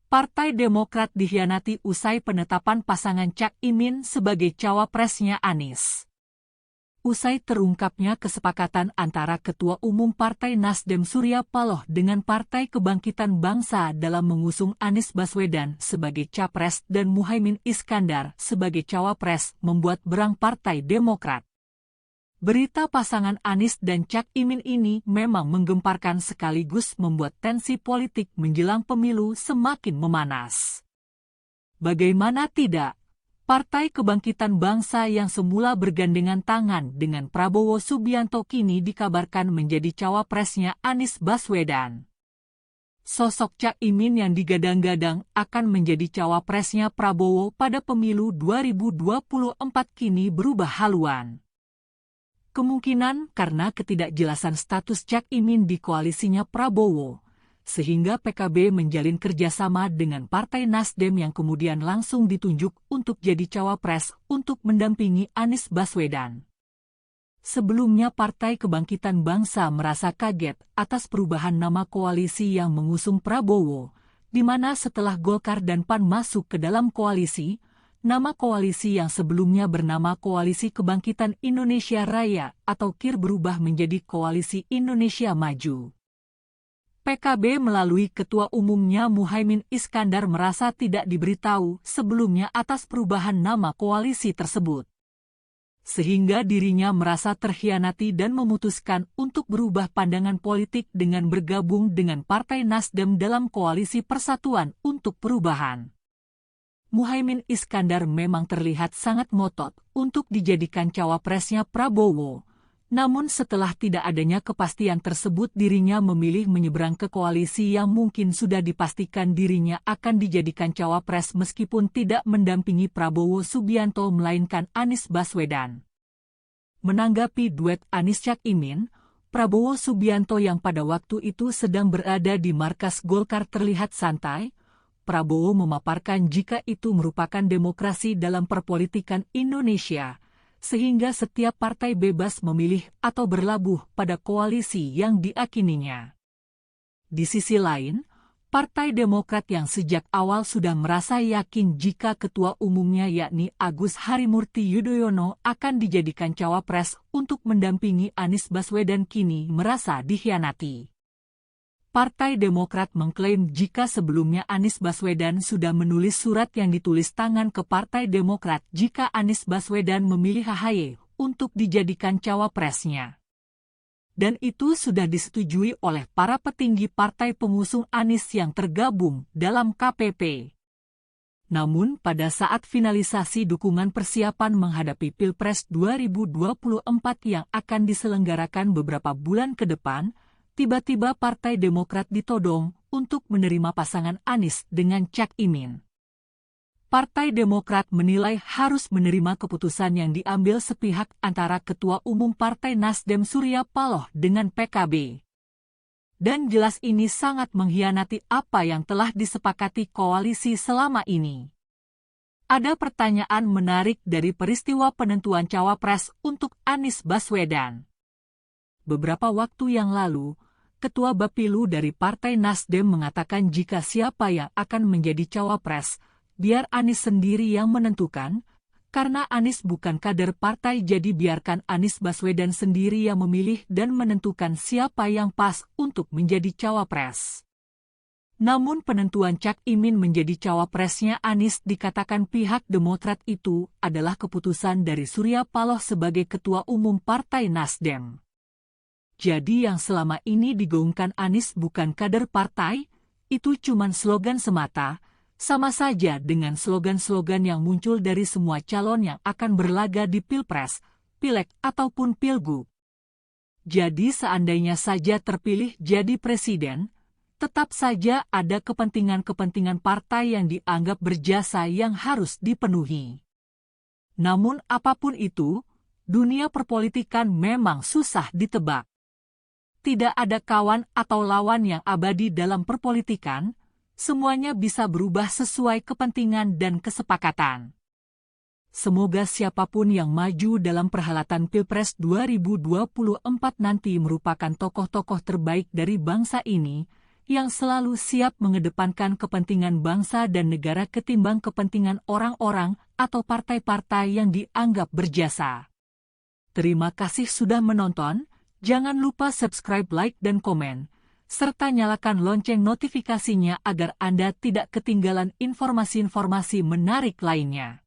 Partai Demokrat dikhianati usai penetapan pasangan Cak Imin sebagai cawapresnya Anies. Usai terungkapnya kesepakatan antara Ketua Umum Partai Nasdem Surya Paloh dengan Partai Kebangkitan Bangsa dalam mengusung Anies Baswedan sebagai capres dan Muhaimin Iskandar sebagai cawapres membuat berang Partai Demokrat. Berita pasangan Anies dan Cak Imin ini memang menggemparkan sekaligus membuat tensi politik menjelang pemilu semakin memanas. Bagaimana tidak, Partai Kebangkitan Bangsa yang semula bergandengan tangan dengan Prabowo Subianto kini dikabarkan menjadi cawapresnya Anies Baswedan. Sosok Cak Imin yang digadang-gadang akan menjadi cawapresnya Prabowo pada pemilu 2024 kini berubah haluan. Kemungkinan karena ketidakjelasan status Cak Imin di koalisinya Prabowo, sehingga PKB menjalin kerjasama dengan Partai Nasdem yang kemudian langsung ditunjuk untuk jadi cawapres untuk mendampingi Anies Baswedan. Sebelumnya Partai Kebangkitan Bangsa merasa kaget atas perubahan nama koalisi yang mengusung Prabowo, di mana setelah Golkar dan PAN masuk ke dalam koalisi, nama koalisi yang sebelumnya bernama Koalisi Kebangkitan Indonesia Raya atau KIR berubah menjadi Koalisi Indonesia Maju. PKB melalui Ketua Umumnya Muhaimin Iskandar merasa tidak diberitahu sebelumnya atas perubahan nama koalisi tersebut. Sehingga dirinya merasa terkhianati dan memutuskan untuk berubah pandangan politik dengan bergabung dengan Partai Nasdem dalam Koalisi Persatuan untuk Perubahan. Muhaimin Iskandar memang terlihat sangat ngotot untuk dijadikan cawapresnya Prabowo. Namun setelah tidak adanya kepastian tersebut dirinya memilih menyeberang ke koalisi yang mungkin sudah dipastikan dirinya akan dijadikan cawapres meskipun tidak mendampingi Prabowo Subianto melainkan Anies Baswedan. Menanggapi duet Anies Cak Imin, Prabowo Subianto yang pada waktu itu sedang berada di markas Golkar terlihat santai. Prabowo memaparkan jika itu merupakan demokrasi dalam perpolitikan Indonesia, sehingga setiap partai bebas memilih atau berlabuh pada koalisi yang diakininya. Di sisi lain, Partai Demokrat yang sejak awal sudah merasa yakin jika ketua umumnya yakni Agus Harimurti Yudhoyono akan dijadikan cawapres untuk mendampingi Anies Baswedan kini merasa dikhianati. Partai Demokrat mengklaim jika sebelumnya Anies Baswedan sudah menulis surat yang ditulis tangan ke Partai Demokrat jika Anies Baswedan memilih AHY untuk dijadikan cawapresnya. Dan itu sudah disetujui oleh para petinggi partai pengusung Anies yang tergabung dalam KPP. Namun pada saat finalisasi dukungan persiapan menghadapi Pilpres 2024 yang akan diselenggarakan beberapa bulan ke depan, tiba-tiba Partai Demokrat ditodong untuk menerima pasangan Anies dengan Cak Imin. Partai Demokrat menilai harus menerima keputusan yang diambil sepihak antara Ketua Umum Partai Nasdem Surya Paloh dengan PKB. Dan jelas ini sangat mengkhianati apa yang telah disepakati koalisi selama ini. Ada pertanyaan menarik dari peristiwa penentuan cawapres untuk Anies Baswedan. Beberapa waktu yang lalu, Ketua Bapilu dari Partai Nasdem mengatakan jika siapa yang akan menjadi cawapres, biar Anies sendiri yang menentukan, karena Anies bukan kader partai jadi biarkan Anies Baswedan sendiri yang memilih dan menentukan siapa yang pas untuk menjadi cawapres. Namun penentuan Cak Imin menjadi cawapresnya Anies dikatakan pihak Demokrat itu adalah keputusan dari Surya Paloh sebagai Ketua Umum Partai Nasdem. Jadi yang selama ini digaungkan Anies bukan kader partai, itu cuma slogan semata, sama saja dengan slogan-slogan yang muncul dari semua calon yang akan berlaga di Pilpres, Pileg ataupun Pilgub. Jadi seandainya saja terpilih jadi presiden, tetap saja ada kepentingan-kepentingan partai yang dianggap berjasa yang harus dipenuhi. Namun apapun itu, dunia perpolitikan memang susah ditebak. Tidak ada kawan atau lawan yang abadi dalam perpolitikan, semuanya bisa berubah sesuai kepentingan dan kesepakatan. Semoga siapapun yang maju dalam perhelatan Pilpres 2024 nanti merupakan tokoh-tokoh terbaik dari bangsa ini, yang selalu siap mengedepankan kepentingan bangsa dan negara ketimbang kepentingan orang-orang atau partai-partai yang dianggap berjasa. Terima kasih sudah menonton, jangan lupa subscribe, like, dan komen, serta nyalakan lonceng notifikasinya agar Anda tidak ketinggalan informasi-informasi menarik lainnya.